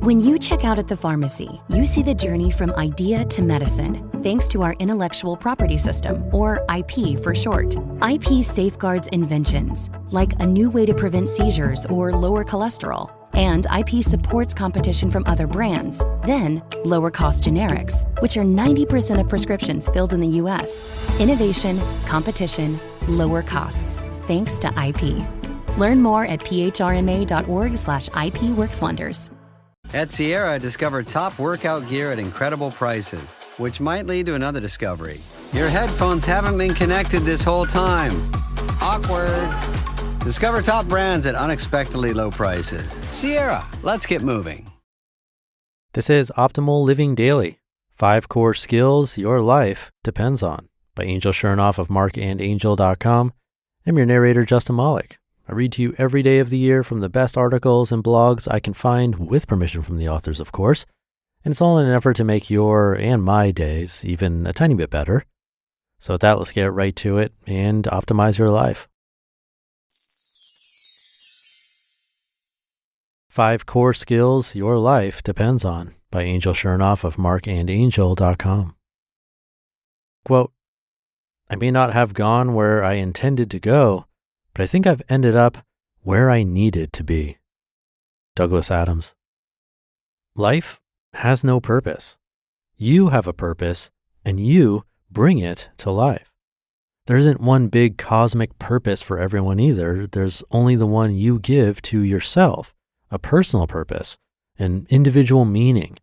When you check out at the pharmacy, you see the journey from idea to medicine, thanks to our intellectual property system, or IP for short. IP safeguards inventions, like a new way to prevent seizures or lower cholesterol. And IP supports competition from other brands, then lower-cost generics, which are 90% of prescriptions filled in the U.S. Innovation, competition, lower costs, thanks to IP. Learn more at phrma.org/IP works wonders. At Sierra, discover top workout gear at incredible prices, which might lead to another discovery. Your headphones haven't been connected this whole time. Awkward. Discover top brands at unexpectedly low prices. Sierra, let's get moving. This is Optimal Living Daily, 5 core skills your life depends on, by Angel Chernoff of marcandangel.com. I'm your narrator, Justin Malik. I read to you every day of the year from the best articles and blogs I can find, with permission from the authors, of course. And it's all in an effort to make your and my days even a tiny bit better. So with that, let's get right to it and optimize your life. 5 core skills your life depends on, by Angel Chernoff of marcandangel.com. Quote, I may not have gone where I intended to go, but I think I've ended up where I needed to be. Douglas Adams. Life has no purpose. You have a purpose, and you bring it to life. There isn't one big cosmic purpose for everyone either. There's only the one you give to yourself, a personal purpose, an individual meaning,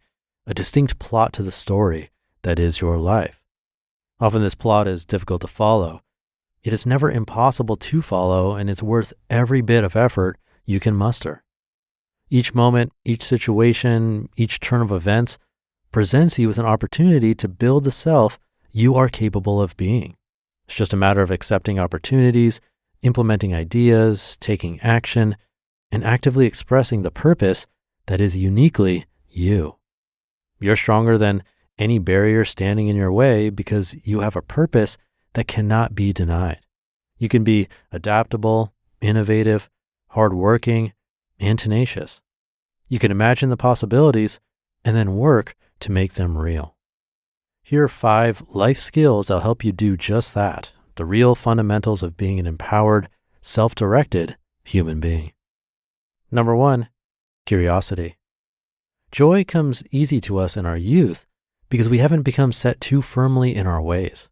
a distinct plot to the story that is your life. Often this plot is difficult to follow. It is never impossible to follow, and it's worth every bit of effort you can muster. Each moment, each situation, each turn of events presents you with an opportunity to build the self you are capable of being. It's just a matter of accepting opportunities, implementing ideas, taking action, and actively expressing the purpose that is uniquely you. You're stronger than any barrier standing in your way because you have a purpose that cannot be denied. You can be adaptable, innovative, hardworking, and tenacious. You can imagine the possibilities and then work to make them real. Here are 5 life skills that'll help you do just that, the real fundamentals of being an empowered, self-directed human being. Number 1, curiosity. Joy comes easy to us in our youth because we haven't become set too firmly in our ways.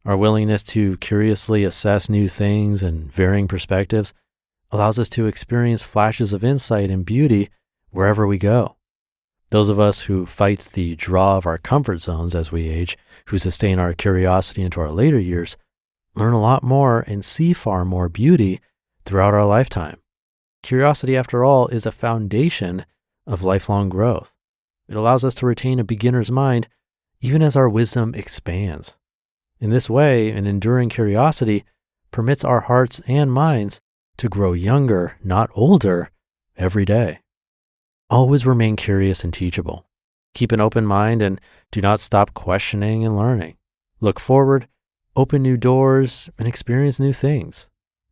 Our willingness to curiously assess new things and varying perspectives allows us to experience flashes of insight and beauty wherever we go. Those of us who fight the draw of our comfort zones as we age, who sustain our curiosity into our later years, learn a lot more and see far more beauty throughout our lifetime. Curiosity, after all, is a foundation of lifelong growth. It allows us to retain a beginner's mind even as our wisdom expands. In this way, an enduring curiosity permits our hearts and minds to grow younger, not older, every day. Always remain curious and teachable. Keep an open mind and do not stop questioning and learning. Look forward, open new doors, and experience new things.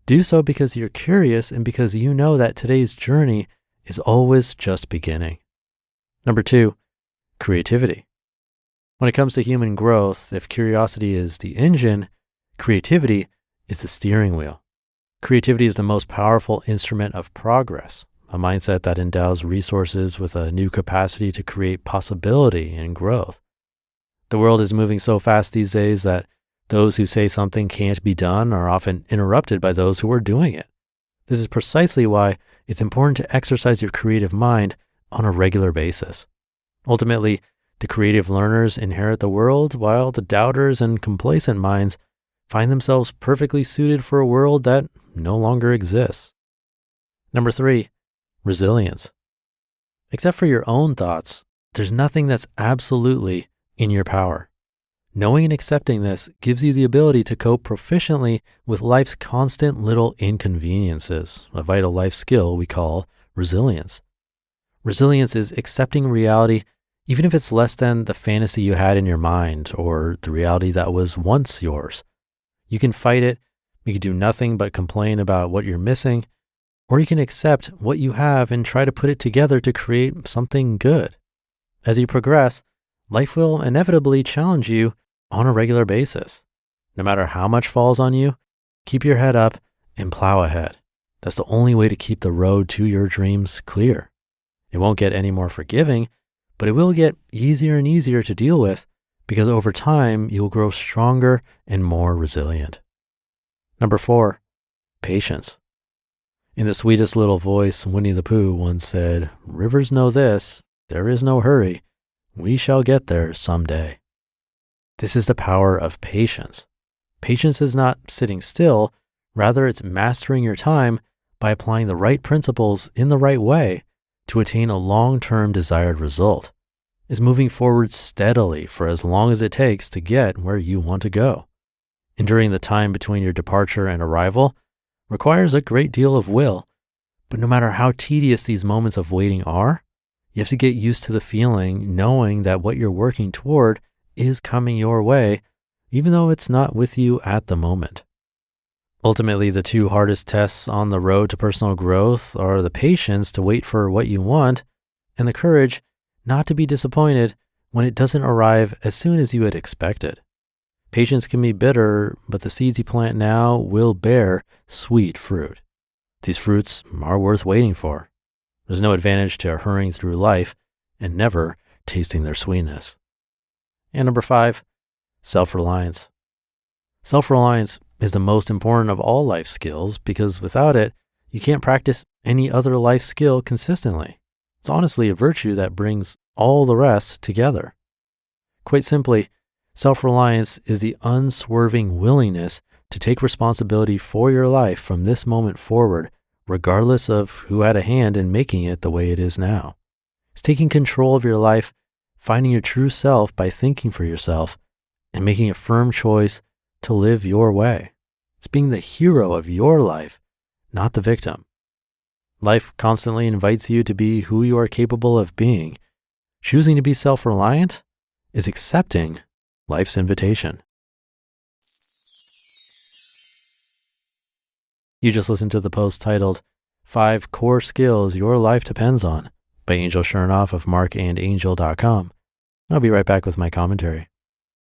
Do so because you're curious and because you know that today's journey is always just beginning. Number 2, creativity. When it comes to human growth, if curiosity is the engine, creativity is the steering wheel. Creativity is the most powerful instrument of progress, a mindset that endows resources with a new capacity to create possibility and growth. The world is moving so fast these days that those who say something can't be done are often interrupted by those who are doing it. This is precisely why it's important to exercise your creative mind on a regular basis. Ultimately, the creative learners inherit the world, while the doubters and complacent minds find themselves perfectly suited for a world that no longer exists. Number 3, resilience. Except for your own thoughts, there's nothing that's absolutely in your power. Knowing and accepting this gives you the ability to cope proficiently with life's constant little inconveniences, a vital life skill we call resilience. Resilience is accepting reality even if it's less than the fantasy you had in your mind or the reality that was once yours. You can fight it, you can do nothing but complain about what you're missing, or you can accept what you have and try to put it together to create something good. As you progress, life will inevitably challenge you on a regular basis. No matter how much falls on you, keep your head up and plow ahead. That's the only way to keep the road to your dreams clear. It won't get any more forgiving, but it will get easier and easier to deal with because over time, you'll grow stronger and more resilient. Number 4, patience. In the sweetest little voice, Winnie the Pooh once said, "Rivers know this, there is no hurry. We shall get there someday." This is the power of patience. Patience is not sitting still. Rather, it's mastering your time by applying the right principles in the right way to attain a long-term desired result. It's moving forward steadily for as long as it takes to get where you want to go. Enduring the time between your departure and arrival requires a great deal of will, but no matter how tedious these moments of waiting are, you have to get used to the feeling knowing that what you're working toward is coming your way, even though it's not with you at the moment. Ultimately, the 2 hardest tests on the road to personal growth are the patience to wait for what you want and the courage not to be disappointed when it doesn't arrive as soon as you had expected. Patience can be bitter, but the seeds you plant now will bear sweet fruit. These fruits are worth waiting for. There's no advantage to hurrying through life and never tasting their sweetness. And number 5, self-reliance. Self-reliance is the most important of all life skills because without it, you can't practice any other life skill consistently. It's honestly a virtue that brings all the rest together. Quite simply, self-reliance is the unswerving willingness to take responsibility for your life from this moment forward, regardless of who had a hand in making it the way it is now. It's taking control of your life, finding your true self by thinking for yourself, and making a firm choice to live your way. It's being the hero of your life, not the victim. Life constantly invites you to be who you are capable of being. Choosing to be self-reliant is accepting life's invitation. You just listened to the post titled 5 Core Skills Your Life Depends On by Angel Chernoff of marcandangel.com. I'll be right back with my commentary.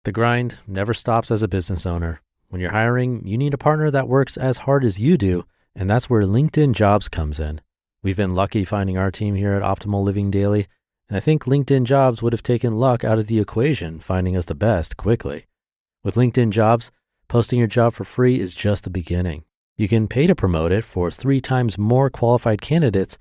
The grind never stops as a business owner. When you're hiring, you need a partner that works as hard as you do, and that's where LinkedIn Jobs comes in. We've been lucky finding our team here at Optimal Living Daily, and I think LinkedIn Jobs would have taken luck out of the equation, finding us the best quickly. With LinkedIn Jobs, posting your job for free is just the beginning. You can pay to promote it for 3 times more qualified candidates,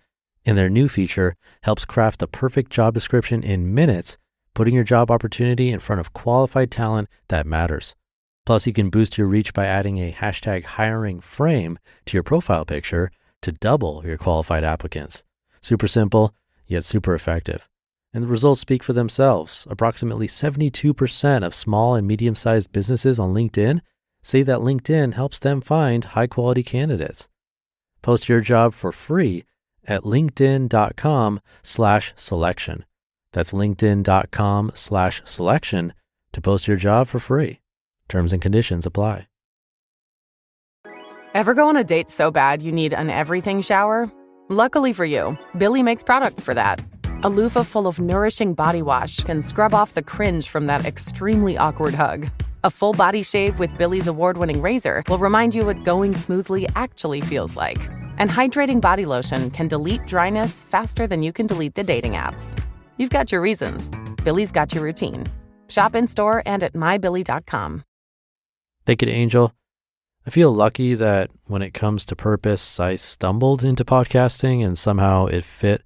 and their new feature helps craft the perfect job description in minutes, putting your job opportunity in front of qualified talent that matters. Plus, you can boost your reach by adding a #hiring frame to your profile picture to double your qualified applicants. Super simple, yet super effective. And the results speak for themselves. Approximately 72% of small and medium-sized businesses on LinkedIn say that LinkedIn helps them find high-quality candidates. Post your job for free at linkedin.com/selection. That's linkedin.com/selection to post your job for free. Terms and conditions apply. Ever go on a date so bad you need an everything shower? Luckily for you, Billy makes products for that. A loofah full of nourishing body wash can scrub off the cringe from that extremely awkward hug. A full body shave with Billy's award-winning razor will remind you what going smoothly actually feels like. And hydrating body lotion can delete dryness faster than you can delete the dating apps. You've got your reasons. Billy's got your routine. Shop in-store and at mybilly.com. Thank you to Angel. I feel lucky that when it comes to purpose, I stumbled into podcasting and somehow it fit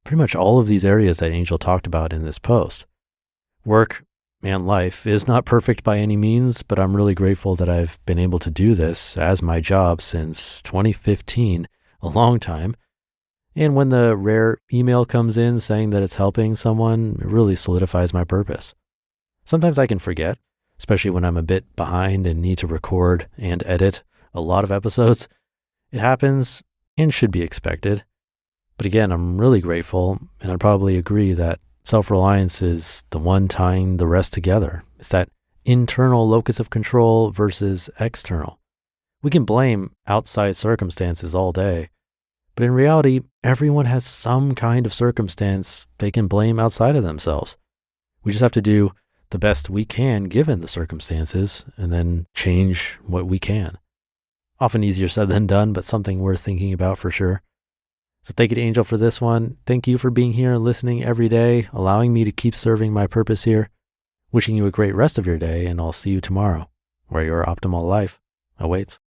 pretty much all of these areas that Angel talked about in this post. Work and life is not perfect by any means, but I'm really grateful that I've been able to do this as my job since 2015, a long time. And when the rare email comes in saying that it's helping someone, it really solidifies my purpose. Sometimes I can forget, especially when I'm a bit behind and need to record and edit a lot of episodes. It happens and should be expected. But again, I'm really grateful, and I'd probably agree that self-reliance is the one tying the rest together. It's that internal locus of control versus external. We can blame outside circumstances all day, But in reality, everyone has some kind of circumstance they can blame outside of themselves. We just have to do the best we can given the circumstances and then change what we can. Often easier said than done, but something worth thinking about for sure. So thank you to Angel for this one. Thank you for being here and listening every day, allowing me to keep serving my purpose here. Wishing you a great rest of your day, and I'll see you tomorrow, where your optimal life awaits.